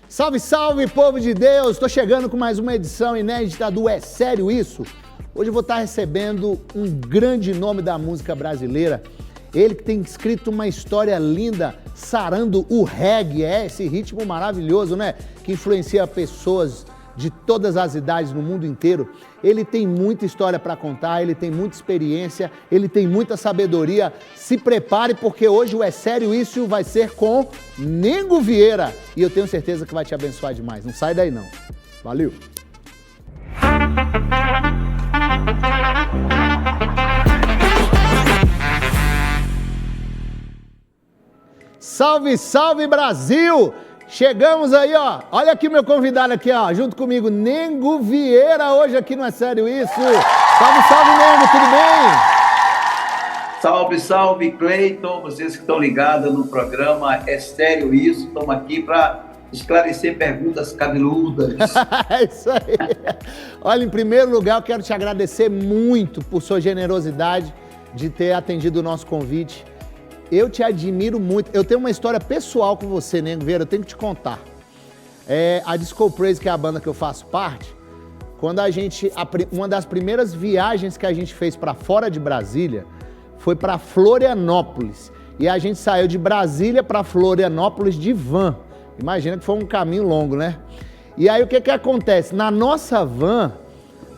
Salve, salve, povo de Deus! Estou chegando com mais uma edição inédita do É Sério Isso? Hoje eu vou estar recebendo um grande nome da música brasileira. Ele que tem escrito uma história linda, sarando o reggae, esse ritmo maravilhoso, né? Que influencia pessoas de todas as idades no mundo inteiro. Ele tem muita história para contar, ele tem muita experiência, ele tem muita sabedoria. Se prepare porque hoje o É Sério Isso vai ser com Nengo Vieira. E eu tenho certeza que vai te abençoar demais. Não sai daí não. Valeu! Salve, salve Brasil! Chegamos aí, ó. Olha aqui meu convidado aqui, ó, junto comigo, Nengo Vieira, hoje aqui no É Sério Isso. Salve, salve, Nengo, tudo bem? Salve, salve, Cleiton, vocês que estão ligados no programa É Sério Isso, estamos aqui para esclarecer perguntas cabeludas. É isso aí. Olha, em primeiro lugar, eu quero te agradecer muito por sua generosidade de ter atendido o nosso convite. Eu te admiro muito. Eu tenho uma história pessoal com você, Nengo Vieira, eu tenho que te contar. A Disco Praise, que é a banda que eu faço parte, quando uma das primeiras viagens que a gente fez para fora de Brasília foi para Florianópolis. E a gente saiu de Brasília para Florianópolis de van. Imagina que foi um caminho longo, né? E aí o que acontece? Na nossa van,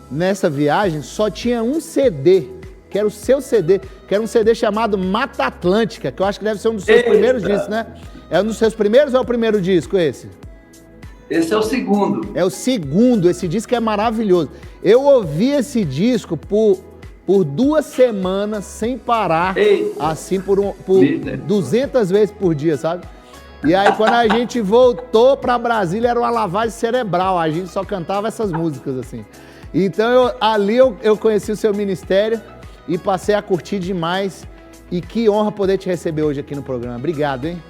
nessa viagem, só tinha um CD, que era o seu CD, que era um CD chamado Mata Atlântica, que eu acho que deve ser um dos seus primeiros discos, né? É um dos seus primeiros ou é o primeiro disco esse? Esse é o segundo. É o segundo, esse disco é maravilhoso. Eu ouvi esse disco por 2 semanas sem parar, assim por 200 vezes por dia, sabe? E aí quando a gente voltou pra Brasília era uma lavagem cerebral, a gente só cantava essas músicas assim. Então ali eu conheci o seu ministério e passei a curtir demais. E que honra poder te receber hoje aqui no programa. Obrigado, hein?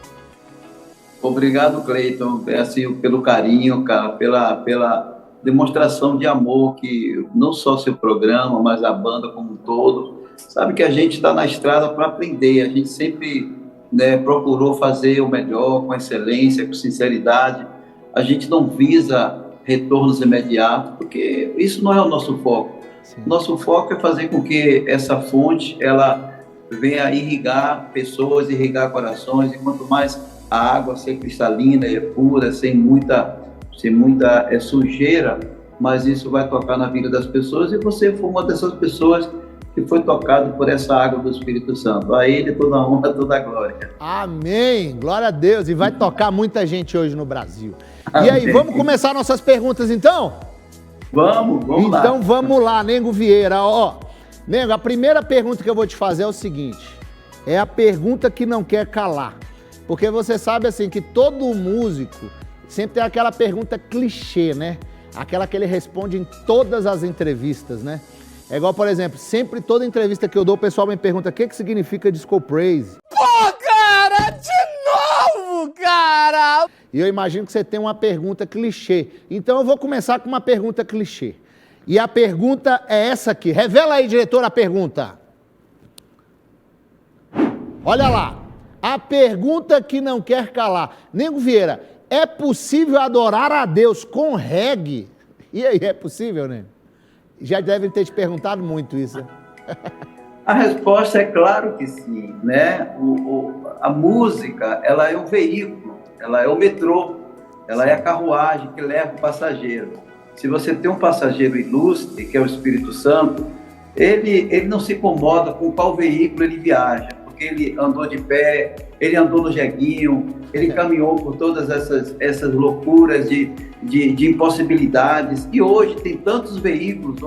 Obrigado, Cleiton, assim, pelo carinho, cara, pela demonstração de amor que não só seu programa, mas a banda como um todo. Sabe que a gente está na estrada para aprender, a gente sempre, né, procurou fazer o melhor, com excelência, com sinceridade. A gente não visa retornos imediatos, porque isso não é o nosso foco. Sim. Nosso foco é fazer com que essa fonte ela venha irrigar pessoas, irrigar corações, e quanto mais a água ser cristalina e pura, sem muita sujeira, mas isso vai tocar na vida das pessoas, e você foi uma dessas pessoas que foi tocado por essa água do Espírito Santo. A Ele toda a honra, toda a glória. Amém! Glória a Deus! E vai tocar muita gente hoje no Brasil. Amém. E aí, vamos começar nossas perguntas então? Vamos lá. Então vamos lá, Nengo Vieira. Ó, Nengo, a primeira pergunta que eu vou te fazer é o seguinte. É a pergunta que não quer calar. Porque você sabe assim que todo músico sempre tem aquela pergunta clichê, né? Aquela que ele responde em todas as entrevistas, né? É igual, por exemplo, sempre toda entrevista que eu dou, o pessoal me pergunta o que significa Disco Praise. Pô, cara, de novo, cara! E eu imagino que você tem uma pergunta clichê. Então eu vou começar com uma pergunta clichê. E a pergunta é essa aqui. Revela aí, diretor, a pergunta. Olha lá. A pergunta que não quer calar. Nengo Vieira, é possível adorar a Deus com reggae? E aí, é possível, né? Já devem ter te perguntado muito isso. A resposta é claro que sim, né? A música, ela é um veículo, ela é o metrô, ela é a carruagem que leva o passageiro. Se você tem um passageiro ilustre, que é o Espírito Santo, ele não se incomoda com qual veículo ele viaja, porque ele andou de pé, ele andou no jeguinho, ele caminhou por todas essas loucuras de impossibilidades. E hoje tem tantos veículos,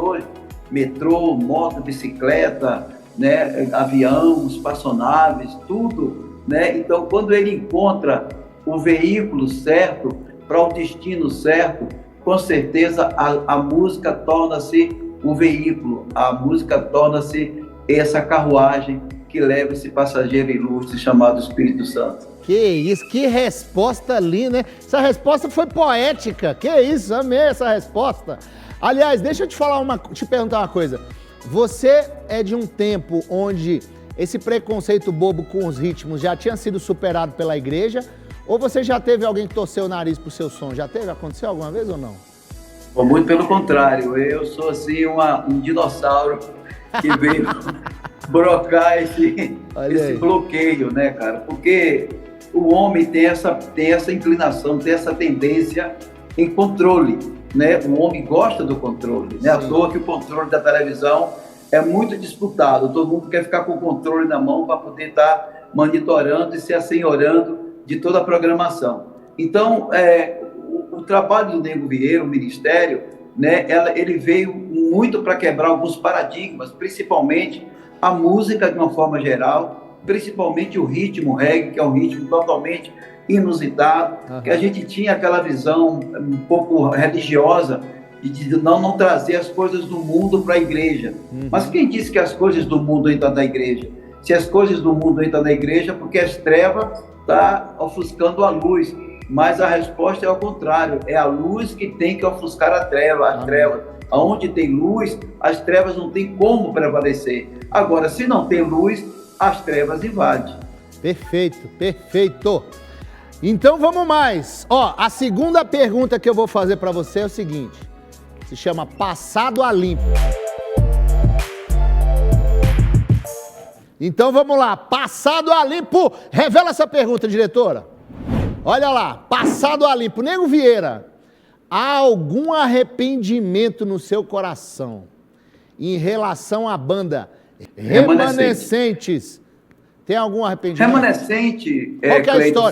metrô, moto, bicicleta, né, avião, espaçonaves, tudo, né? Então, quando ele encontra o veículo certo, para o destino certo, com certeza a música torna-se o veículo, a música torna-se essa carruagem que leva esse passageiro ilustre chamado Espírito Santo. Que isso, que resposta linda, né? Essa resposta foi poética, que isso, amei essa resposta. Aliás, deixa eu te perguntar uma coisa. Você é de um tempo onde esse preconceito bobo com os ritmos já tinha sido superado pela igreja, Ou você já teve alguém que torceu o nariz pro seu som? Já teve? Aconteceu alguma vez ou não? Ou muito pelo contrário, eu sou assim um dinossauro que veio brocar esse bloqueio, né, cara? Porque o homem tem essa inclinação, tem essa tendência em controle, né? O homem gosta do controle, né? À toa que o controle da televisão é muito disputado, todo mundo quer ficar com o controle na mão para poder estar monitorando e se assenhorando de toda a programação. Então, o trabalho do Nego Vieira, o Ministério, né, ele veio muito para quebrar alguns paradigmas, principalmente a música de uma forma geral, principalmente o ritmo reggae, que é um ritmo totalmente inusitado, que a gente tinha aquela visão um pouco religiosa de não trazer as coisas do mundo para a igreja. Mas quem disse que as coisas do mundo entram na igreja? Se as coisas do mundo entram na igreja, porque as trevas estão ofuscando a luz. Mas a resposta é ao contrário, é a luz que tem que ofuscar as trevas. Onde tem luz, as trevas não tem como prevalecer. Agora, se não tem luz, as trevas invadem. Perfeito, perfeito. Então vamos mais. Ó, a segunda pergunta que eu vou fazer para você é o seguinte, se chama Passado a Limpo. Então vamos lá, Passado a Limpo. Revela essa pergunta, diretora. Olha lá, Passado a Limpo. Nego Vieira, há algum arrependimento no seu coração em relação à banda Remanescentes? Tem algum arrependimento? Remanescente, Qual que é a história?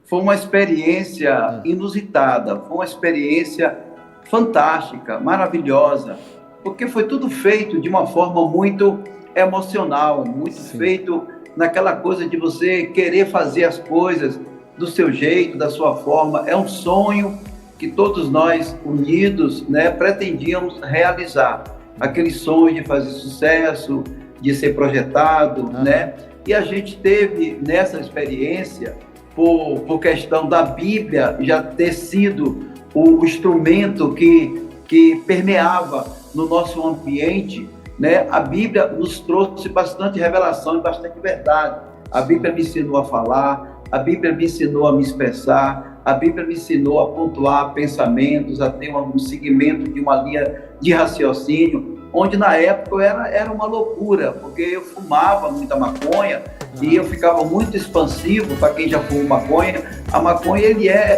Foi uma experiência inusitada, foi uma experiência fantástica, maravilhosa, porque foi tudo feito de uma forma muito emocional, muito feito naquela coisa de você querer fazer as coisas do seu jeito, da sua forma. É um sonho que todos nós, unidos, né, pretendíamos realizar. Aquele sonho de fazer sucesso, de ser projetado, né? E a gente teve nessa experiência, por questão da Bíblia já ter sido o instrumento que permeava no nosso ambiente, né? A Bíblia nos trouxe bastante revelação e bastante verdade. A Bíblia me ensinou a falar, a Bíblia me ensinou a me expressar, a Bíblia me ensinou a pontuar pensamentos, a ter um segmento de uma linha de raciocínio, onde na época era uma loucura, porque eu fumava muita maconha e eu ficava muito expansivo. Para quem já fumou maconha, a maconha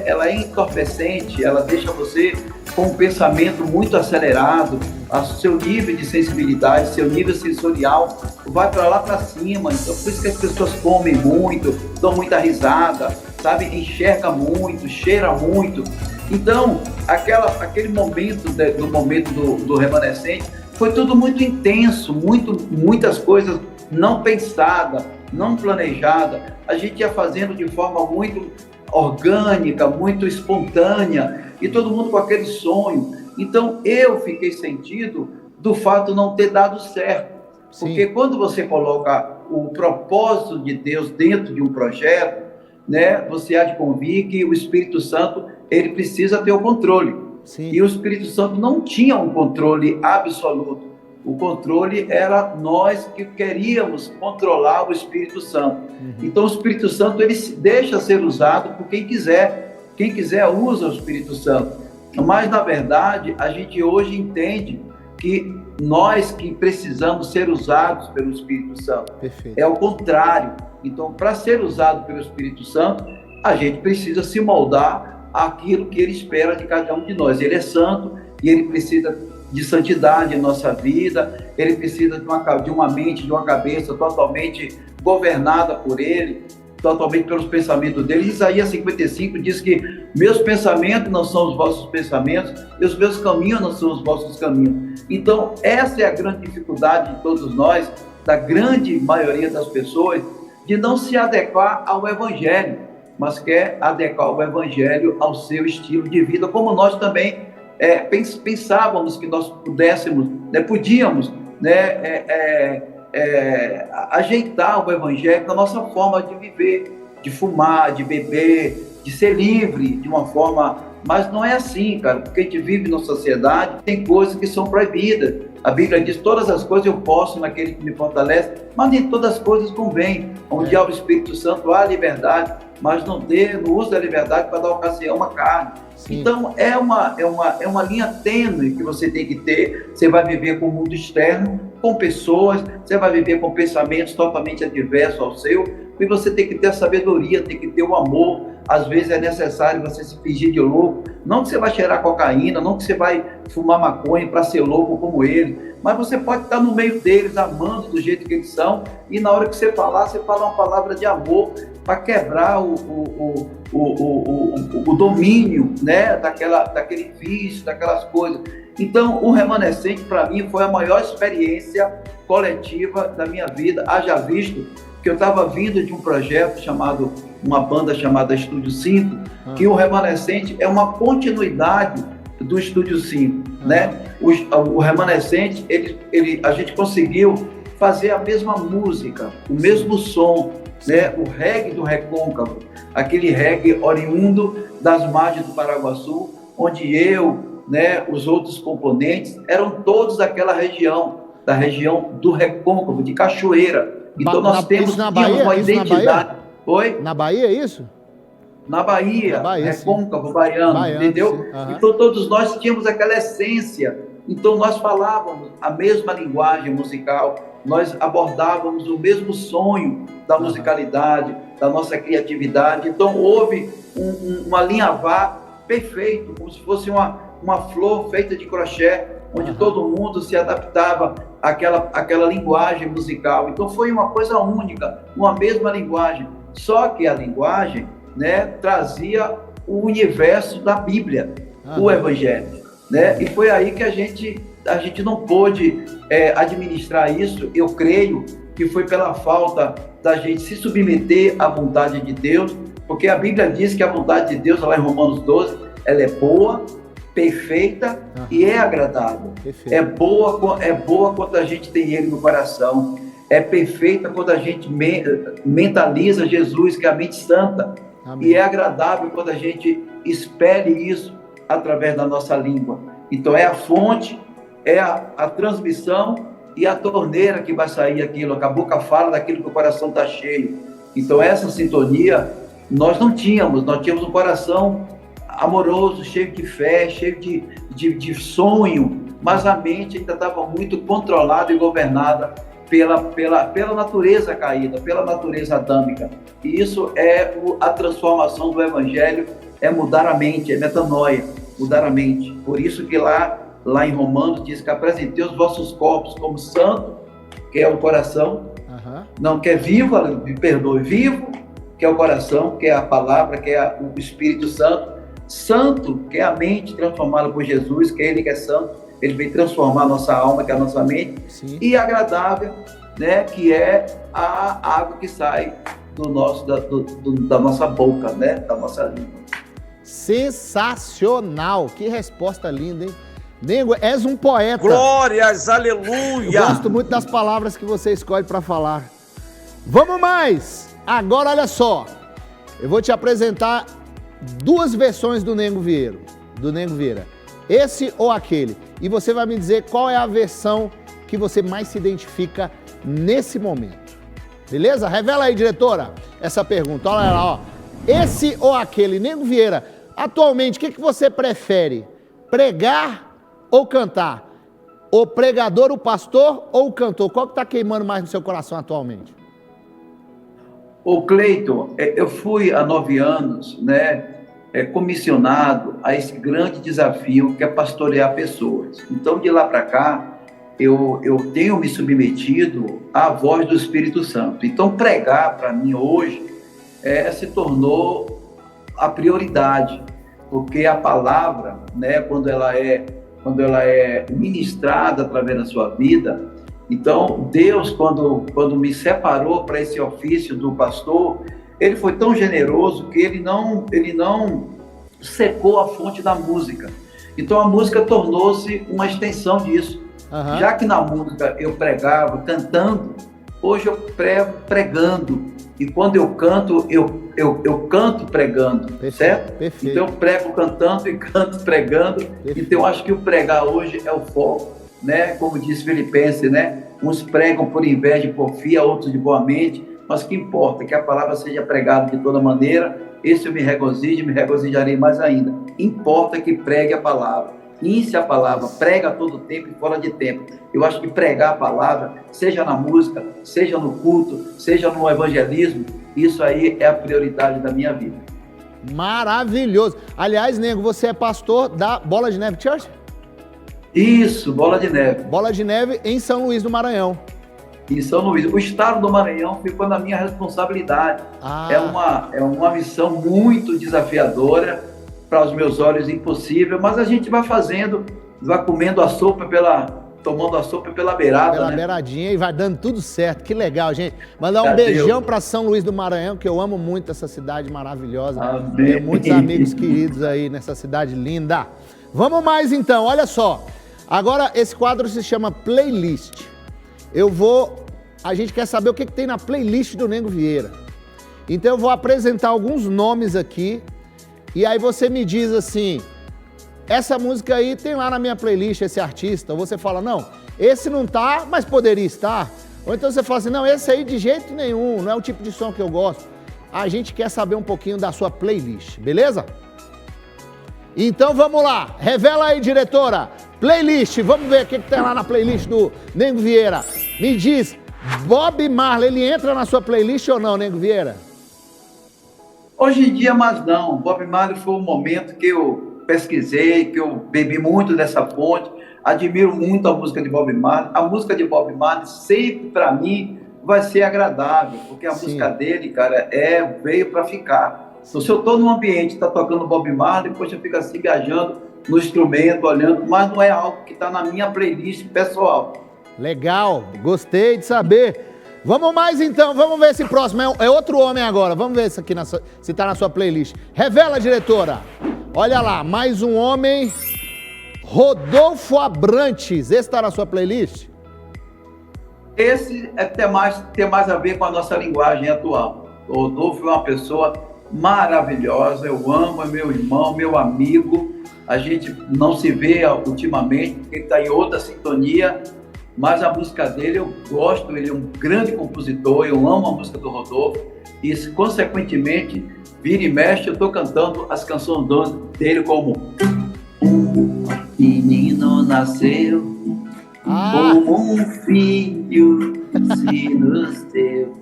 ela é entorpecente, ela deixa você com um pensamento muito acelerado, o seu nível de sensibilidade, seu nível sensorial vai para lá para cima. Então por isso que as pessoas comem muito, dão muita risada, sabe, enxerga muito, cheira muito. Então aquele momento do Remanescente foi tudo muito intenso, muitas coisas não pensadas, não planejadas. A gente ia fazendo de forma muito orgânica, muito espontânea, e todo mundo com aquele sonho. Então eu fiquei sentido do fato de não ter dado certo. Sim. Porque quando você coloca o propósito de Deus dentro de um projeto, né, você há de convir que o Espírito Santo, ele precisa ter o controle. Sim. E o Espírito Santo não tinha um controle absoluto. O controle era nós que queríamos controlar o Espírito Santo. Então o Espírito Santo, ele deixa ser usado por quem quiser. Quem quiser usa o Espírito Santo. Mas na verdade a gente hoje entende que nós que precisamos ser usados pelo Espírito Santo. Perfeito. É o contrário. Então, para ser usado pelo Espírito Santo, a gente precisa se moldar aquilo que ele espera de cada um de nós. Ele é santo e ele precisa de santidade em nossa vida, ele precisa de uma mente, de uma cabeça totalmente governada por ele, totalmente pelos pensamentos dele. Isaías 55 diz que meus pensamentos não são os vossos pensamentos e os meus caminhos não são os vossos caminhos. Então, essa é a grande dificuldade de todos nós, da grande maioria das pessoas, de não se adequar ao Evangelho, mas quer adequar o Evangelho ao seu estilo de vida, como nós também pensávamos que nós pudéssemos, podíamos, ajeitar o Evangelho na nossa forma de viver, de fumar, de beber, de ser livre de uma forma. Mas não é assim, cara, porque a gente vive na sociedade, tem coisas que são proibidas. A Bíblia diz, todas as coisas eu posso naquele que me fortalece, mas nem todas as coisas convêm. Onde há o Espírito Santo, há liberdade. mas não dê no uso da liberdade para dar ocasião à carne. Sim. Então, é uma linha tênue que você tem que ter. Você vai viver com o mundo externo, com pessoas, você vai viver com pensamentos totalmente adversos ao seu, e você tem que ter a sabedoria, tem que ter o amor. Às vezes é necessário você se fingir de louco, não que você vai cheirar cocaína, não que você vai fumar maconha para ser louco como ele, mas você pode estar no meio deles, amando do jeito que eles são, e na hora que você falar, você fala uma palavra de amor para quebrar o domínio, né, daquele vício, daquelas coisas. Então, o Remanescente, para mim, foi a maior experiência coletiva da minha vida, haja visto que eu estava vindo de um projeto uma banda chamada Estúdio 5, que o Remanescente é uma continuidade do Estúdio 5, né? O Remanescente, a gente conseguiu fazer a mesma música, o mesmo som, né? O reggae do Recôncavo, aquele reggae oriundo das margens do Paraguaçu, onde eu, né, os outros componentes, eram todos daquela região, da região do Recôncavo, de Cachoeira. Então nós tínhamos uma identidade. Oi? Na Bahia, é isso? Na Bahia, Recôncavo, baiano, entendeu? Então todos nós tínhamos aquela essência. Então nós falávamos a mesma linguagem musical, nós abordávamos o mesmo sonho da musicalidade, da nossa criatividade. Então houve um alinhavar perfeito, como se fosse uma flor feita de crochê, onde todo mundo se adaptava àquela linguagem musical. Então foi uma coisa única, uma mesma linguagem. Só que a linguagem, né, trazia o universo da Bíblia, o Evangelho, né? E foi aí que a gente não pôde administrar isso. Eu creio que foi pela falta da gente se submeter à vontade de Deus, porque a Bíblia diz que a vontade de Deus, lá em Romanos 12, ela é boa, perfeita e é agradável. É boa quando a gente tem Ele no coração. É perfeita quando a gente mentaliza Jesus, que é a mente santa. Amém. E é agradável quando a gente expele isso através da nossa língua. Então é a fonte, é a transmissão e a torneira que vai sair aquilo, que a boca fala daquilo que o coração está cheio. Então essa sintonia nós tínhamos um coração amoroso, cheio de fé, cheio de sonho, mas a mente ainda estava muito controlada e governada pela natureza caída, pela natureza adâmica. E isso é a transformação do Evangelho, é mudar a mente, é metanoia, mudar a mente. Por isso que lá em Romanos diz que apresentei os vossos corpos como santo, que é o coração, não, que é vivo, me perdoe, vivo, que é o coração, que é a palavra, que é o Espírito Santo, que é a mente transformada por Jesus, que é Ele que é santo. Ele vem transformar a nossa alma, que é a nossa mente. Sim. E agradável, né, que é a água que sai da nossa boca, né, da nossa língua. Sensacional! Que resposta linda, hein? Nego, és um poeta. Glórias, aleluia! Eu gosto muito das palavras que você escolhe para falar. Vamos mais! Agora, olha só. Eu vou te apresentar duas versões do Nego Vieira. Esse ou aquele. E você vai me dizer qual é a versão que você mais se identifica nesse momento. Beleza? Revela aí, diretora, essa pergunta. Olha lá, ó. Esse ou aquele. Nego Vieira, atualmente, o que você prefere? Pregar ou cantar? O pregador, o pastor ou o cantor? Qual que está queimando mais no seu coração atualmente? Ô Cleiton, eu fui há 9 anos, né, comissionado a esse grande desafio que é pastorear pessoas. Então, de lá para cá, eu tenho me submetido à voz do Espírito Santo. Então, pregar para mim hoje se tornou a prioridade, porque a palavra, né, quando ela é ministrada através da sua vida. Então, Deus, quando me separou para esse ofício do pastor, Ele foi tão generoso que ele não secou a fonte da música. Então, a música tornou-se uma extensão disso. Já que na música eu pregava cantando, hoje eu prego pregando. E quando eu canto, eu canto pregando, perfeito, certo? Perfeito. Então, eu prego cantando e canto pregando. Perfeito. Então, eu acho que o pregar hoje é o foco. Né? Como diz Filipenses, né? Uns pregam por inveja e porfia, outros de boa mente, mas que importa que a palavra seja pregada de toda maneira. Esse eu me regozijarei mais ainda. Importa que pregue a palavra, inicie a palavra, prega a todo tempo e fora de tempo. Eu acho que pregar a palavra, seja na música, seja no culto, seja no evangelismo, isso aí é a prioridade da minha vida. Maravilhoso. Aliás, Nego, você é pastor da Bola de Neve Church? Isso, Bola de Neve. Bola de Neve em São Luís do Maranhão. Em São Luís. O estado do Maranhão ficou na minha responsabilidade. É uma missão muito desafiadora, para os meus olhos impossível, mas a gente vai fazendo, vai comendo a sopa tomando a sopa pela beirada, pela né? beiradinha, e vai dando tudo certo. Que legal, gente. Mandar um beijão para São Luís do Maranhão, que eu amo muito essa cidade maravilhosa. Amém. Tenho muitos amigos queridos aí nessa cidade linda. Vamos mais então, olha só. Agora esse quadro se chama Playlist. A gente quer saber o que tem na playlist do Nego Vieira. Então eu vou apresentar alguns nomes aqui, e aí você me diz assim, essa música aí tem lá na minha playlist, esse artista. Ou você fala, não, esse não tá, mas poderia estar. Ou então você fala assim, não, esse aí de jeito nenhum, não é o tipo de som que eu gosto. A gente quer saber um pouquinho da sua playlist, beleza? Então vamos lá, revela aí, diretora, playlist, vamos ver o que tem lá na playlist do Nego Vieira. Me diz, Bob Marley, ele entra na sua playlist ou não, Nego Vieira? Hoje em dia, mas não. Bob Marley foi um momento que eu pesquisei, que eu bebi muito dessa fonte, admiro muito a música de Bob Marley. A música de Bob Marley sempre, para mim, vai ser agradável, porque a música dele, cara, veio para ficar. Então, se eu estou num ambiente, está tocando Bob Marley, poxa, eu fico assim, viajando no instrumento, olhando, mas não é algo que está na minha playlist pessoal. Legal, gostei de saber. Vamos mais então, vamos ver esse próximo, é outro homem agora, vamos ver se aqui se está na sua playlist. Revela, diretora. Olha lá, mais um homem, Rodolfo Abrantes, esse está na sua playlist? Esse tem mais a ver com a nossa linguagem atual. O Rodolfo é uma pessoa maravilhosa, eu amo, é meu irmão, meu amigo. A gente não se vê ultimamente, porque ele está em outra sintonia, mas a música dele eu gosto, ele é um grande compositor, eu amo a música do Rodolfo, e consequentemente, vira e mexe, eu estou cantando as canções dele como um menino nasceu, como um filho se nos deu,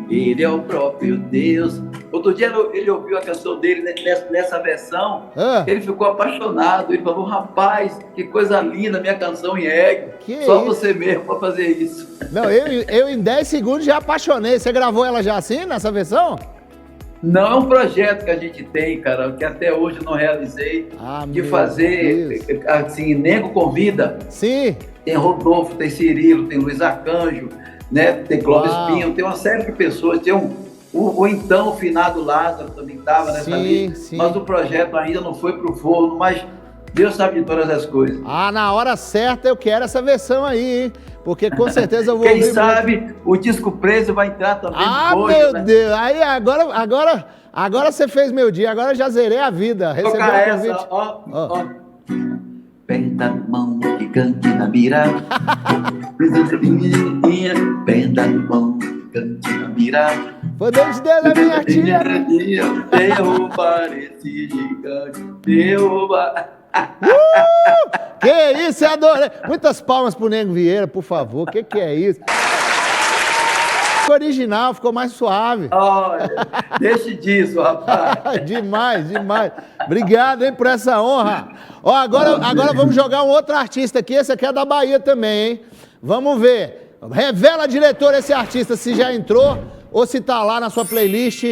ele é o próprio Deus. Outro dia ele ouviu a canção dele nessa versão, ele ficou apaixonado, ele falou, rapaz, que coisa linda, minha canção em reggae, só isso? Você mesmo para fazer isso. Não, eu em 10 segundos já apaixonei. Você gravou ela já assim, nessa versão? Não, é um projeto que a gente tem, cara, que até hoje eu não realizei, de fazer, assim, Nego Convida. Sim. Tem Rodolfo, tem Cirilo, tem Luiz Arcanjo, né? Tem Clóvis Pinho, tem uma série de pessoas, tem o então finado Lázaro também estava nessa lista, mas o projeto ainda não foi para o forno, mas Deus sabe de todas as coisas. Na hora certa eu quero essa versão aí, hein? Porque com certeza eu vou Quem sabe o disco preso vai entrar também depois, meu Deus, aí agora você fez meu dia, agora eu já zerei a vida. Recebeu o convite. Ó. Penda mão gigante na mira, penda mão gigante na mira, poder de Deus na minha tia. Derrubar esse gigante, derrubar. Que isso, eu adorei. Muitas palmas pro Nego Vieira, por favor. Que é isso? O original ficou mais suave. Olha, deixe disso, rapaz. Demais. Obrigado, hein, por essa honra. Ó, agora vamos jogar um outro artista aqui. Esse aqui é da Bahia também, hein? Vamos ver. Revela, diretor, esse artista, se já entrou ou se tá lá na sua playlist.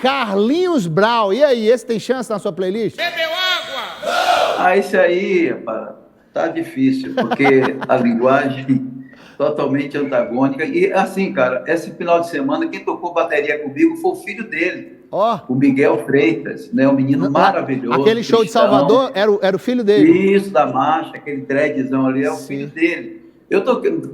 Carlinhos Brau. E aí, esse tem chance na sua playlist? Bebeu água? Esse aí, rapaz, tá difícil, porque a linguagem totalmente antagônica. E assim, cara, esse final de semana, quem tocou bateria comigo foi o filho dele, o Miguel Freitas, né? Um menino maravilhoso. Aquele show de Salvador era o filho dele? Isso, da marcha, aquele dreadzão ali, é o filho dele.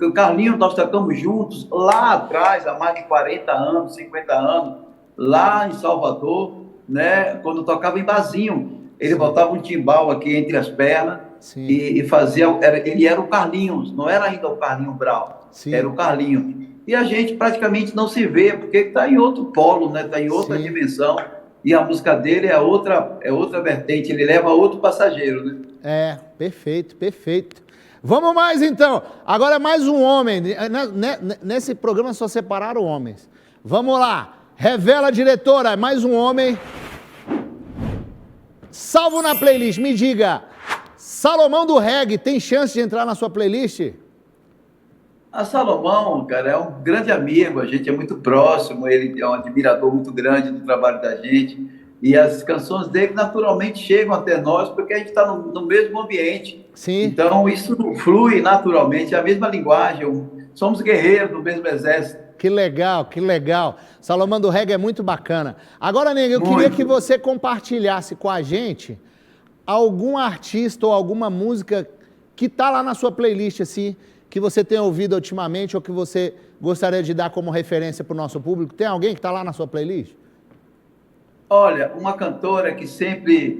O Carlinhos, nós tocamos juntos lá atrás, há mais de 40 anos, 50 anos, lá em Salvador, né? Quando tocava em barzinho. Ele botava um timbal aqui entre as pernas e fazia... Ele era o Carlinhos, não era ainda o Carlinhos Brau, era o Carlinhos. e a gente praticamente não se vê, porque está em outro polo, né? Está em outra dimensão, e a música dele é outra vertente, ele leva outro passageiro, né? Perfeito, perfeito. Vamos mais então, agora é mais um homem, nesse programa só separaram homens. Vamos lá, revela, diretora, mais um homem, salvo na playlist, me diga, Salomão do Reggae tem chance de entrar na sua playlist? A Salomão, cara, é um grande amigo, a gente é muito próximo, ele é um admirador muito grande do trabalho da gente, e as canções dele naturalmente chegam até nós, porque a gente está no mesmo ambiente. Sim. Então isso flui naturalmente, é a mesma linguagem, somos guerreiros do mesmo exército. Que legal, que legal. Salomão do Reggae é muito bacana. Agora, Nego, eu queria que você compartilhasse com a gente algum artista ou alguma música que está lá na sua playlist, assim, que você tenha ouvido ultimamente ou que você gostaria de dar como referência para o nosso público. Tem alguém que está lá na sua playlist? Olha, uma cantora que sempre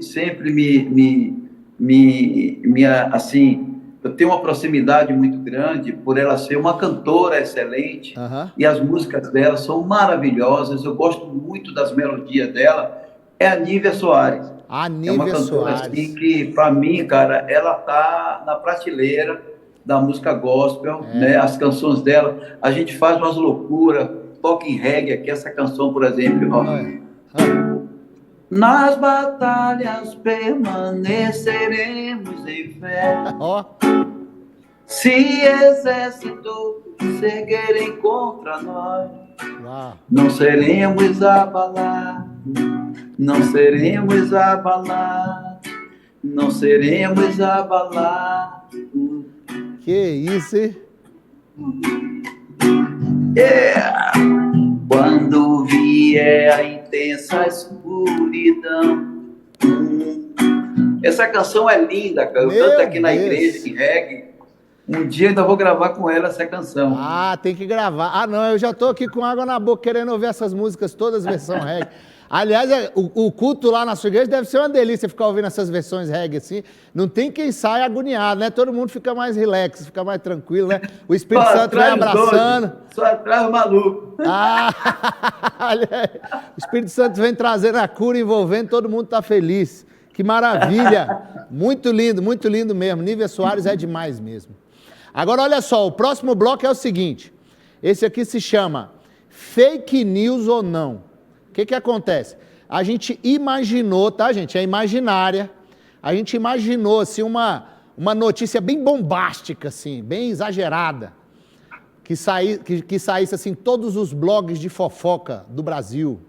assim, eu tenho uma proximidade muito grande por ela ser uma cantora excelente, e as músicas dela são maravilhosas, eu gosto muito das melodias dela, é a Nívia Soares. A É uma Nívia cantora Soares. assim que, para mim, cara, ela tá na prateleira da música gospel, né? As canções dela, a gente faz umas loucuras, toca em reggae aqui, essa canção, por exemplo, ó. Nas batalhas permaneceremos em fé. Se exército se erguerem contra nós, não seremos abalados, não seremos abalados, não seremos abalados. Que isso, hein? Quando vier a intensa escuridão. Essa canção é linda, cara. Eu canto aqui na igreja em reggae. Um dia ainda vou gravar com ela essa canção. Ah, tem que gravar. Ah, não, eu já tô aqui com água na boca querendo ouvir essas músicas todas versão reggae. Aliás, o culto lá na sua igreja deve ser uma delícia ficar ouvindo essas versões reggae assim. Não tem quem saia agoniado, né? Todo mundo fica mais relax, fica mais tranquilo, né? O Espírito Santo vai abraçando. Só atrás o maluco. Ah, olha aí. O Espírito Santo vem trazendo a cura, envolvendo, todo mundo tá feliz. Que maravilha. Muito lindo mesmo. Nívia Soares é demais mesmo. Agora, olha só, o próximo bloco é o seguinte. Esse aqui se chama Fake News ou Não. O que acontece? A gente imaginou, tá, gente? É imaginária. A gente imaginou, assim, uma notícia bem bombástica, assim, bem exagerada, que saísse, assim, todos os blogs de fofoca do Brasil.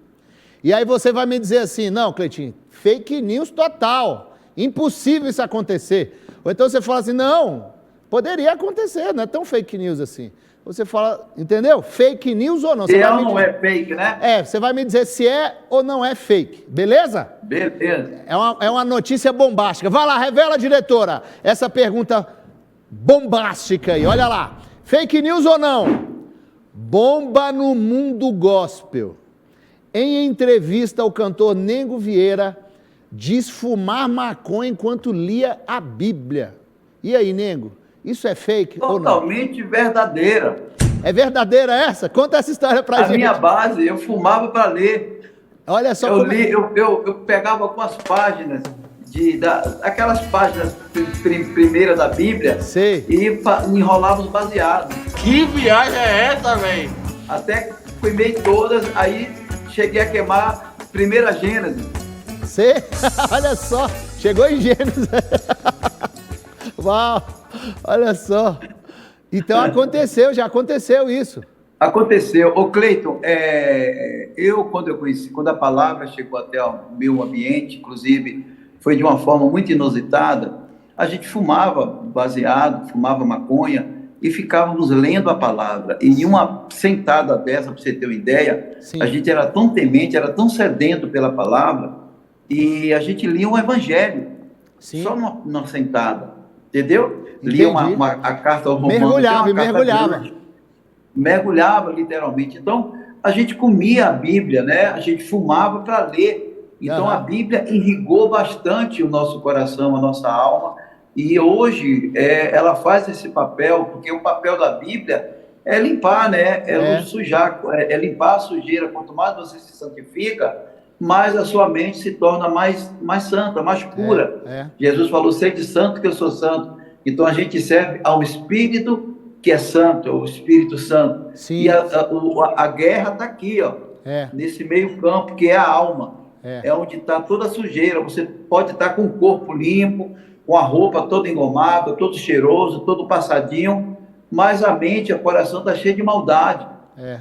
E aí você vai me dizer assim, não, Cleitinho, fake news total. Impossível isso acontecer. Ou então você fala assim, não, poderia acontecer, não é tão fake news assim. Você fala, entendeu? Fake news ou não? Se é ou não é fake, né? Você vai me dizer se é ou não é fake, beleza? Beleza. É uma notícia bombástica. Vai lá, revela, diretora, essa pergunta bombástica aí, olha lá. Fake news ou não? Bomba no mundo gospel. Em entrevista, o cantor Nego Vieira diz fumar maconha enquanto lia a Bíblia. E aí, Nego? Isso é fake ou não? Totalmente verdadeira. É verdadeira essa? Conta essa história pra gente. A minha base, eu fumava para ler. Olha só como... eu pegava algumas páginas, aquelas páginas primeiras da Bíblia. Sei. E enrolava os baseados. Que viagem é essa, velho? Até que fumei todas, aí cheguei a queimar primeira Gênesis. Sei. Olha só, chegou em Gênesis. Uau. Olha só. Então já aconteceu isso. Aconteceu. Ô Cleiton, quando a palavra chegou até o meu ambiente, inclusive foi de uma forma muito inusitada, a gente fumava baseado, fumava maconha e ficávamos lendo a palavra. E em uma sentada dessa, para você ter uma ideia, a gente era tão temente, era tão sedento pela palavra, e a gente lia um evangelho, só numa sentada, entendeu? Lia a carta ao Romano. Mergulhava, literalmente. Então, a gente comia a Bíblia, né? A gente fumava para ler. Então, a Bíblia irrigou bastante o nosso coração, a nossa alma. E hoje, ela faz esse papel, porque o papel da Bíblia é limpar, né? É sujar, é limpar a sujeira. Quanto mais você se santifica, mais a sua mente se torna mais santa, mais pura. Jesus falou, sede santo que eu sou santo. Então a gente serve ao Espírito que é santo, o Espírito Santo. Sim. E a guerra está aqui, ó, nesse meio campo, que é a alma. É onde está toda a sujeira. Você pode estar com o corpo limpo, com a roupa toda engomada, todo cheiroso, todo passadinho, mas a mente, o coração está cheio de maldade.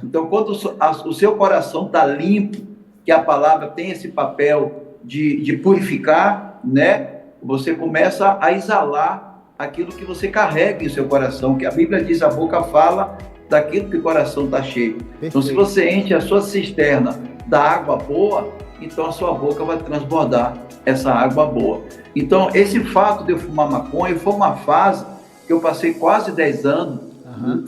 Então, quando o seu coração está limpo, que a palavra tem esse papel de purificar, né? Você começa a exalar aquilo que você carrega em seu coração, que a Bíblia diz, a boca fala daquilo que o coração está cheio. Perfeito. Então, se você enche a sua cisterna da água boa, então a sua boca vai transbordar essa água boa. Então, esse fato de eu fumar maconha foi uma fase que eu passei quase 10 anos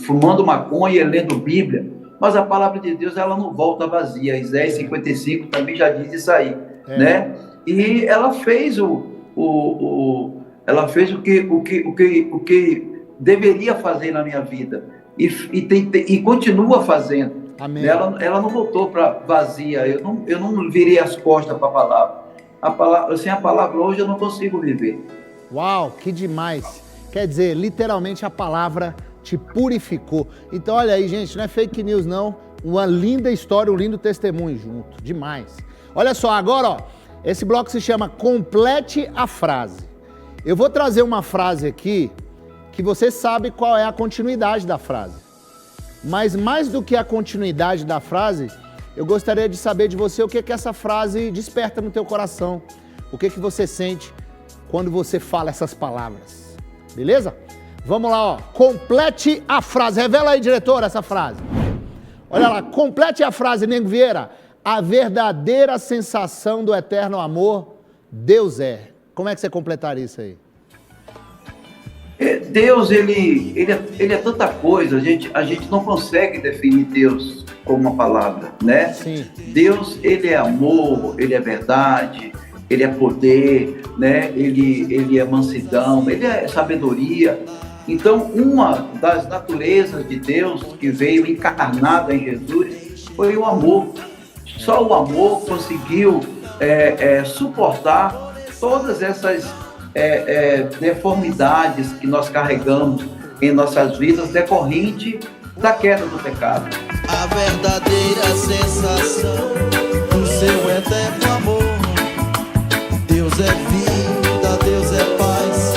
fumando maconha e lendo Bíblia, mas a palavra de Deus, ela não volta vazia. Isaías 55 também já diz isso aí, né? E ela fez ela fez o que deveria fazer na minha vida e continua fazendo. Amém. Ela não voltou para vazia. Eu não virei as costas para a palavra. Sem a palavra hoje eu não consigo viver. Uau, que demais! Quer dizer, literalmente a palavra te purificou. Então olha aí, gente, não é fake news não, uma linda história, um lindo testemunho junto, demais. Olha só, agora ó, esse bloco se chama Complete a Frase. Eu vou trazer uma frase aqui que você sabe qual é a continuidade da frase. Mas mais do que a continuidade da frase, eu gostaria de saber de você o que essa frase desperta no teu coração. O que você sente quando você fala essas palavras. Beleza? Vamos lá, ó. Complete a frase. Revela aí, diretor, essa frase. Olha lá, complete a frase, Nego Vieira. A verdadeira sensação do eterno amor, Deus é. Como é que você completaria isso aí? Deus, ele é tanta coisa, a gente não consegue definir Deus com uma palavra, né? Sim. Deus, ele é amor, ele é verdade, ele é poder, né? Ele é mansidão, ele é sabedoria. Então, uma das naturezas de Deus que veio encarnada em Jesus foi o amor. Só o amor conseguiu suportar todas essas deformidades que nós carregamos em nossas vidas decorrente da queda do pecado. A verdadeira sensação do seu eterno amor. Deus é vida, Deus é paz,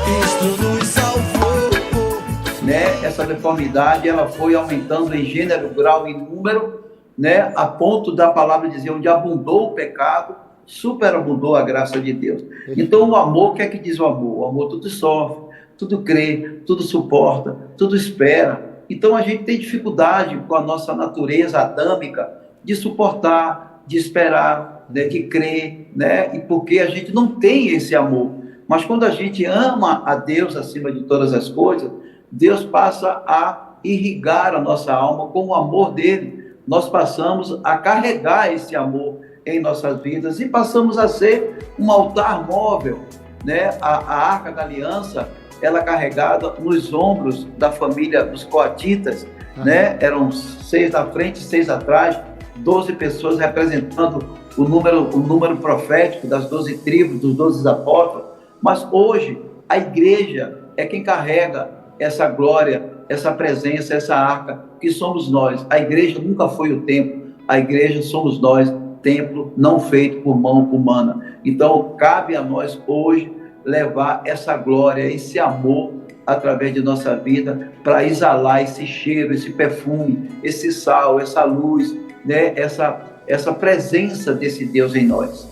Cristo nos salvou. Né? Essa deformidade ela foi aumentando em gênero, grau e número, né? A ponto da palavra dizer onde abundou o pecado, superabundou a graça de Deus. Então o amor, o que é que diz o amor? O amor tudo sofre, tudo crê, tudo suporta, tudo espera. Então a gente tem dificuldade com a nossa natureza adâmica de suportar, de esperar, né, de crer, né? E porque a gente não tem esse amor. Mas quando a gente ama a Deus acima de todas as coisas, Deus passa a irrigar a nossa alma com o amor dele. Nós passamos a carregar esse amor em nossas vidas e passamos a ser um altar móvel, né? A Arca da Aliança, ela carregada nos ombros da família dos coatitas, né? Eram 6 à frente, 6 atrás, 12 pessoas representando o número profético das 12 tribos, dos 12 apóstolos. Mas hoje a igreja é quem carrega essa glória, essa presença, essa arca, que somos nós. A igreja nunca foi o templo, a igreja somos nós, templo não feito por mão humana. Então, cabe a nós hoje levar essa glória, esse amor através de nossa vida para exalar esse cheiro, esse perfume, esse sal, essa luz, né? Essa presença desse Deus em nós.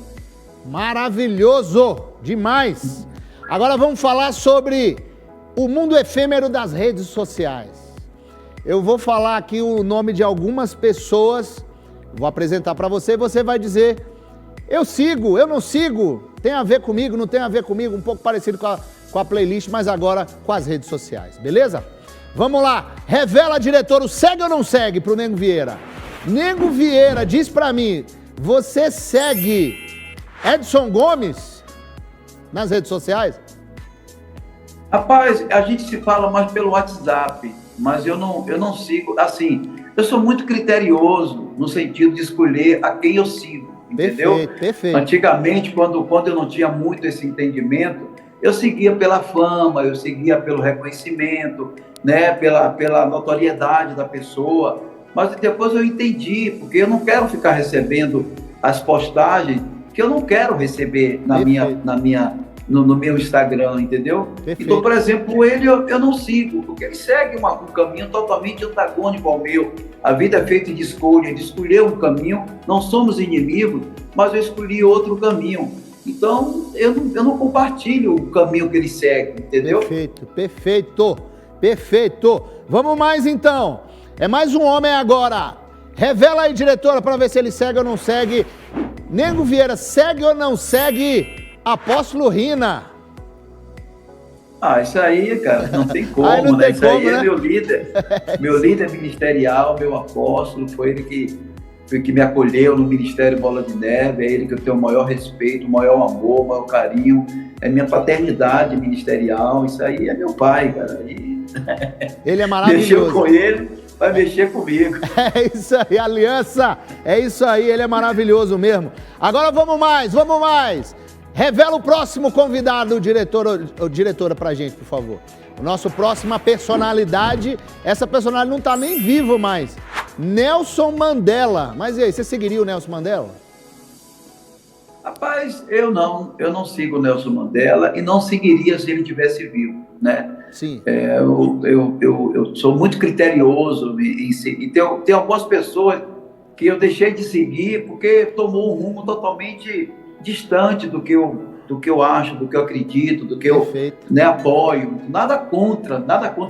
Maravilhoso! Demais! Agora vamos falar sobre o mundo efêmero das redes sociais. Eu vou falar aqui o nome de algumas pessoas, vou apresentar para você e você vai dizer: eu sigo, eu não sigo, tem a ver comigo, não tem a ver comigo, um pouco parecido com a playlist, mas agora com as redes sociais, beleza? Vamos lá, revela, diretor, o segue ou não segue pro Nego Vieira? Nego Vieira, diz pra mim, você segue Edson Gomes nas redes sociais? Rapaz, a gente se fala mais pelo WhatsApp. mas eu não sigo, assim, eu sou muito criterioso no sentido de escolher a quem eu sigo, entendeu? Perfeito, perfeito. Antigamente, quando eu não tinha muito esse entendimento, eu seguia pela fama, eu seguia pelo reconhecimento, né, pela notoriedade da pessoa, mas depois eu entendi, porque eu não quero ficar recebendo as postagens que eu não quero receber no meu Instagram, entendeu? Perfeito. Então, por exemplo, ele eu não sigo, porque ele segue um caminho totalmente antagônico ao meu. A vida é feita de escolha, de escolher um caminho, não somos inimigos, mas eu escolhi outro caminho. Então, eu não compartilho o caminho que ele segue, entendeu? Perfeito, perfeito, perfeito. Vamos mais então. É mais um homem agora. Revela aí, diretora, para ver se ele segue ou não segue. Nego Vieira, segue ou não segue Apóstolo Rina? Ah, isso aí, cara, não tem como, Aí não né? tem Isso como, aí né? é meu líder ministerial, meu apóstolo, foi ele que me acolheu no Ministério Bola de Neve, é ele que eu tenho o maior respeito, o maior amor, o maior carinho, é minha paternidade ministerial, isso aí é meu pai, cara. Ele é maravilhoso. Mexeu com ele, vai mexer comigo. É isso aí, aliança, é isso aí, ele é maravilhoso mesmo. Agora vamos mais. Revela o próximo convidado, diretora, pra gente, por favor. O nosso próxima personalidade, essa personalidade não tá nem vivo mais. Nelson Mandela. Mas e aí, você seguiria o Nelson Mandela? Rapaz, eu não sigo o Nelson Mandela e não seguiria se ele tivesse vivo, né? Sim. Eu sou muito criterioso e tem algumas pessoas que eu deixei de seguir porque tomou um rumo totalmente distante do que eu acho, do que eu acredito, do que eu apoio. Nada contra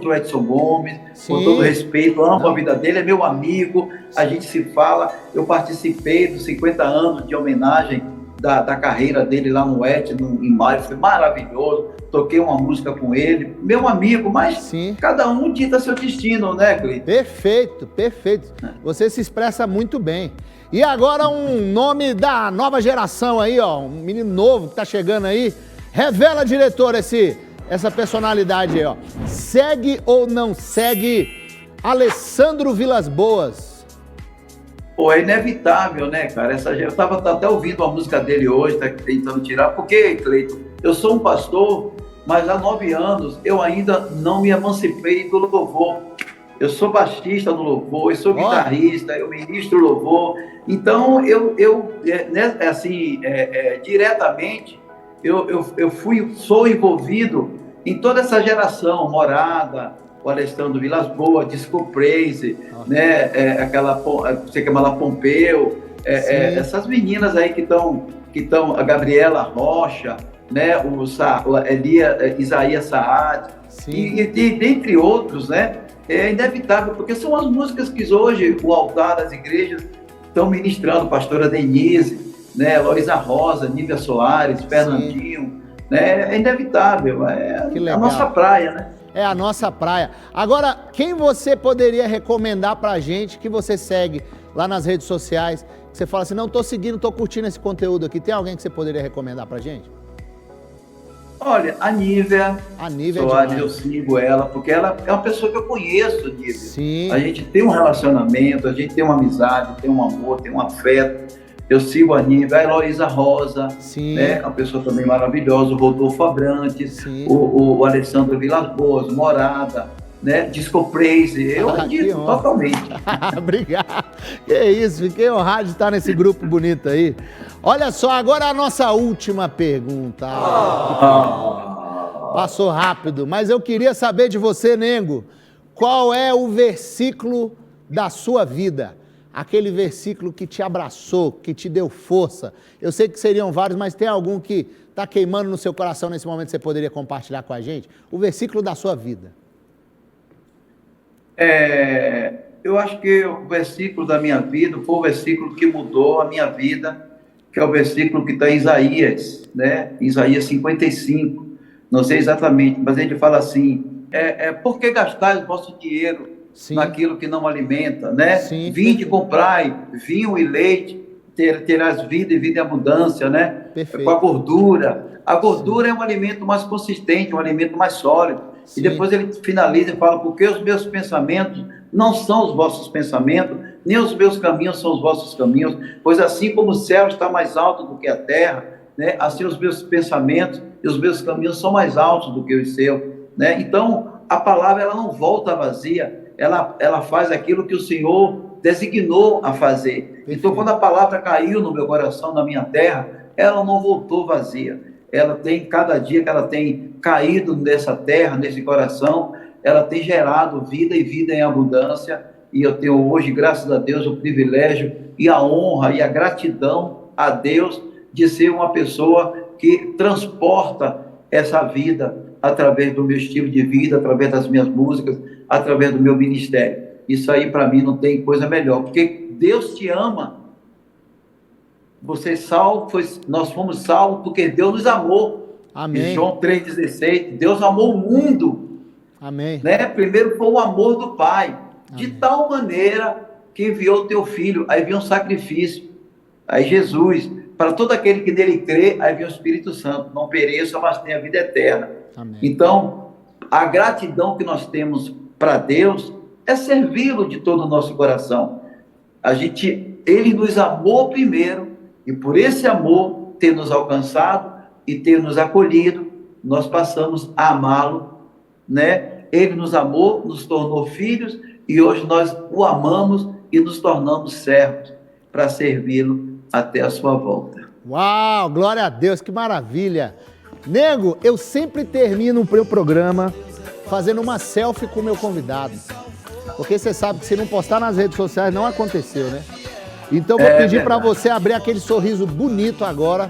o Edson Gomes, Sim. Com todo respeito, amo a vida dele, é meu amigo, a gente se fala. Eu participei dos 50 anos de homenagem da carreira dele lá no em maio, foi maravilhoso, toquei uma música com ele, meu amigo, mas Sim. Cada um dita seu destino, né, Cleiton? Perfeito, perfeito. Você se expressa muito bem. E agora um nome da nova geração aí, ó, um menino novo que tá chegando aí. Revela, diretor, essa personalidade aí, ó. Segue ou não segue Alessandro Vilas Boas? Pô, é inevitável, né, cara? Eu tava até ouvindo a música dele hoje, tá tentando tirar. Porque, Cleiton, eu sou um pastor, mas há 9 anos eu ainda não me emancipei do louvor. Eu sou baixista no louvor, eu sou guitarrista, eu ministro louvor. Então, diretamente, sou envolvido em toda essa geração, Morada, o Alessandro Vilas Boas, Disco Praise, né? Você chama lá Pompeu, essas meninas aí que estão, a Gabriela Rocha, né? Isaías Saad, e dentre outros, né? É inevitável, porque são as músicas que hoje o altar das igrejas estão ministrando, pastora Denise, né? Heloísa Rosa, Nívia Soares, Fernandinho, né? É inevitável, é a nossa praia, né? É a nossa praia. Agora, quem você poderia recomendar pra gente que você segue lá nas redes sociais, que você fala assim, não, tô seguindo, tô curtindo esse conteúdo aqui, tem alguém que você poderia recomendar pra gente? Olha, a Nívia Soares, eu sigo ela, porque ela é uma pessoa que eu conheço, Nívia. Sim. A gente tem um relacionamento, a gente tem uma amizade, tem um amor, tem um afeto. Eu sigo a Nívia, a Heloísa Rosa, né? Uma pessoa também maravilhosa, o Rodolfo Abrantes, o Alessandro Vilas Boas, Morada, né? Disco Praise, eu acredito totalmente. Obrigado. Que isso, fiquei honrado de estar nesse grupo bonito aí. Olha só, agora a nossa última pergunta. Passou rápido, mas eu queria saber de você, Nengo, qual é o versículo da sua vida? Aquele versículo que te abraçou, que te deu força. Eu sei que seriam vários, mas tem algum que está queimando no seu coração nesse momento que você poderia compartilhar com a gente? O versículo da sua vida. Eu acho que o versículo da minha vida foi o versículo que mudou a minha vida, que é o versículo que está em Isaías, né? Isaías 55. Não sei exatamente, mas ele fala assim, por que gastar o vosso dinheiro naquilo que não alimenta, né? Vinde e comprai vinho e leite, terás vida e vida em abundância, né? Com a gordura. A gordura é um alimento mais consistente, um alimento mais sólido. E depois ele finaliza e fala, porque os meus pensamentos não são os vossos pensamentos, nem os meus caminhos são os vossos caminhos, pois assim como o céu está mais alto do que a terra, né, assim os meus pensamentos e os meus caminhos são mais altos do que os seus, né? Então, a palavra ela não volta vazia, ela faz aquilo que o Senhor designou a fazer. Então, quando a palavra caiu no meu coração, na minha terra, ela não voltou vazia. Ela tem, cada dia que ela tem caído nessa terra, nesse coração, ela tem gerado vida e vida em abundância. E eu tenho hoje, graças a Deus, o privilégio e a honra e a gratidão a Deus de ser uma pessoa que transporta essa vida através do meu estilo de vida, através das minhas músicas, através do meu ministério. Isso aí, para mim, não tem coisa melhor, porque Deus te ama. Você é salvo, nós fomos salvos porque Deus nos amou. Amém. Em João 3,16, Deus amou o mundo. Amém. Né? Primeiro foi o amor do Pai, de tal maneira que enviou o teu filho, aí veio um sacrifício, aí Jesus, para todo aquele que nele crê, aí veio o Espírito Santo, não pereça, mas tenha vida eterna. Amém. Então, a gratidão que nós temos para Deus é servi-lo de todo o nosso coração. Ele nos amou primeiro, e por esse amor ter nos alcançado e ter nos acolhido, nós passamos a amá-lo, né? Ele nos amou, nos tornou filhos, e hoje nós o amamos e nos tornamos servos para servi-lo até a sua volta. Uau, glória a Deus, que maravilha! Nego, eu sempre termino o meu programa fazendo uma selfie com o meu convidado. Porque você sabe que se não postar nas redes sociais não aconteceu, né? Então vou pedir para você abrir aquele sorriso bonito agora,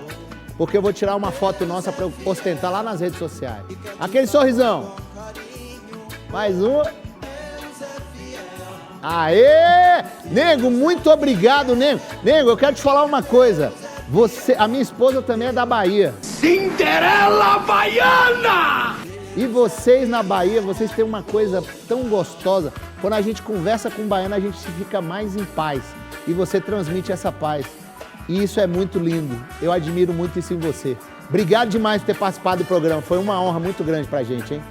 porque eu vou tirar uma foto nossa para eu ostentar lá nas redes sociais. Aquele sorrisão. Mais um. Aê! Nego, muito obrigado, Nego. Nego, eu quero te falar uma coisa. A minha esposa também é da Bahia. Cinderela Baiana! E vocês na Bahia, vocês têm uma coisa tão gostosa. Quando a gente conversa com o baiano, a gente fica mais em paz. E você transmite essa paz. E isso é muito lindo. Eu admiro muito isso em você. Obrigado demais por ter participado do programa. Foi uma honra muito grande pra gente, hein?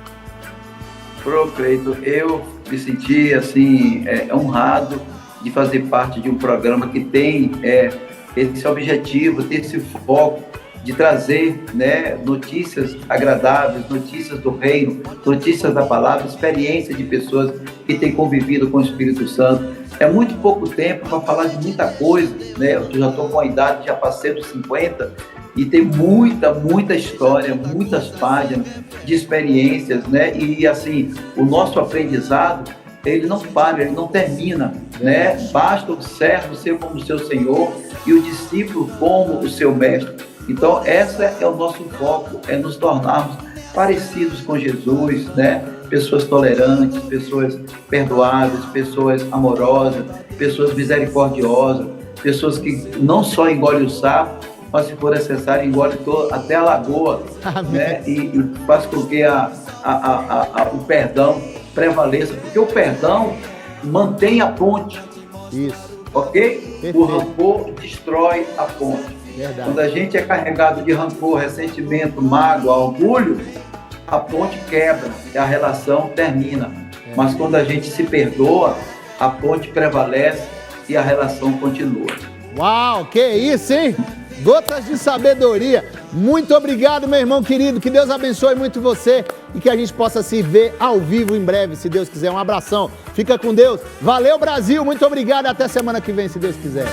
Cleito, eu me senti, assim, honrado de fazer parte de um programa que tem esse objetivo, tem esse foco de trazer, né, notícias agradáveis, notícias do reino, notícias da palavra, experiência de pessoas que têm convivido com o Espírito Santo. É muito pouco tempo para falar de muita coisa, né? Eu já estou com a idade, já passei dos 50, e tem muita história, muitas páginas de experiências, né? E, assim, o nosso aprendizado, ele não para, ele não termina, né? Basta o servo ser como o seu Senhor e o discípulo como o seu mestre. Então, esse é o nosso foco, é nos tornarmos parecidos com Jesus, né? Pessoas tolerantes, pessoas perdoáveis, pessoas amorosas, pessoas misericordiosas, pessoas que não só engolem o sapo, mas, se for necessário, engole até a lagoa, né? E faz com que o perdão prevaleça, porque o perdão mantém a ponte. Isso. Ok? Perfeito. O rancor destrói a ponte. Verdade. Quando a gente é carregado de rancor, ressentimento, mágoa, orgulho, a ponte quebra e a relação termina. Mas quando a gente se perdoa, a ponte prevalece e a relação continua. Uau, que isso, hein? Gotas de sabedoria. Muito obrigado, meu irmão querido. Que Deus abençoe muito você e que a gente possa se ver ao vivo em breve, se Deus quiser. Um abração. Fica com Deus. Valeu, Brasil. Muito obrigado. Até semana que vem, se Deus quiser.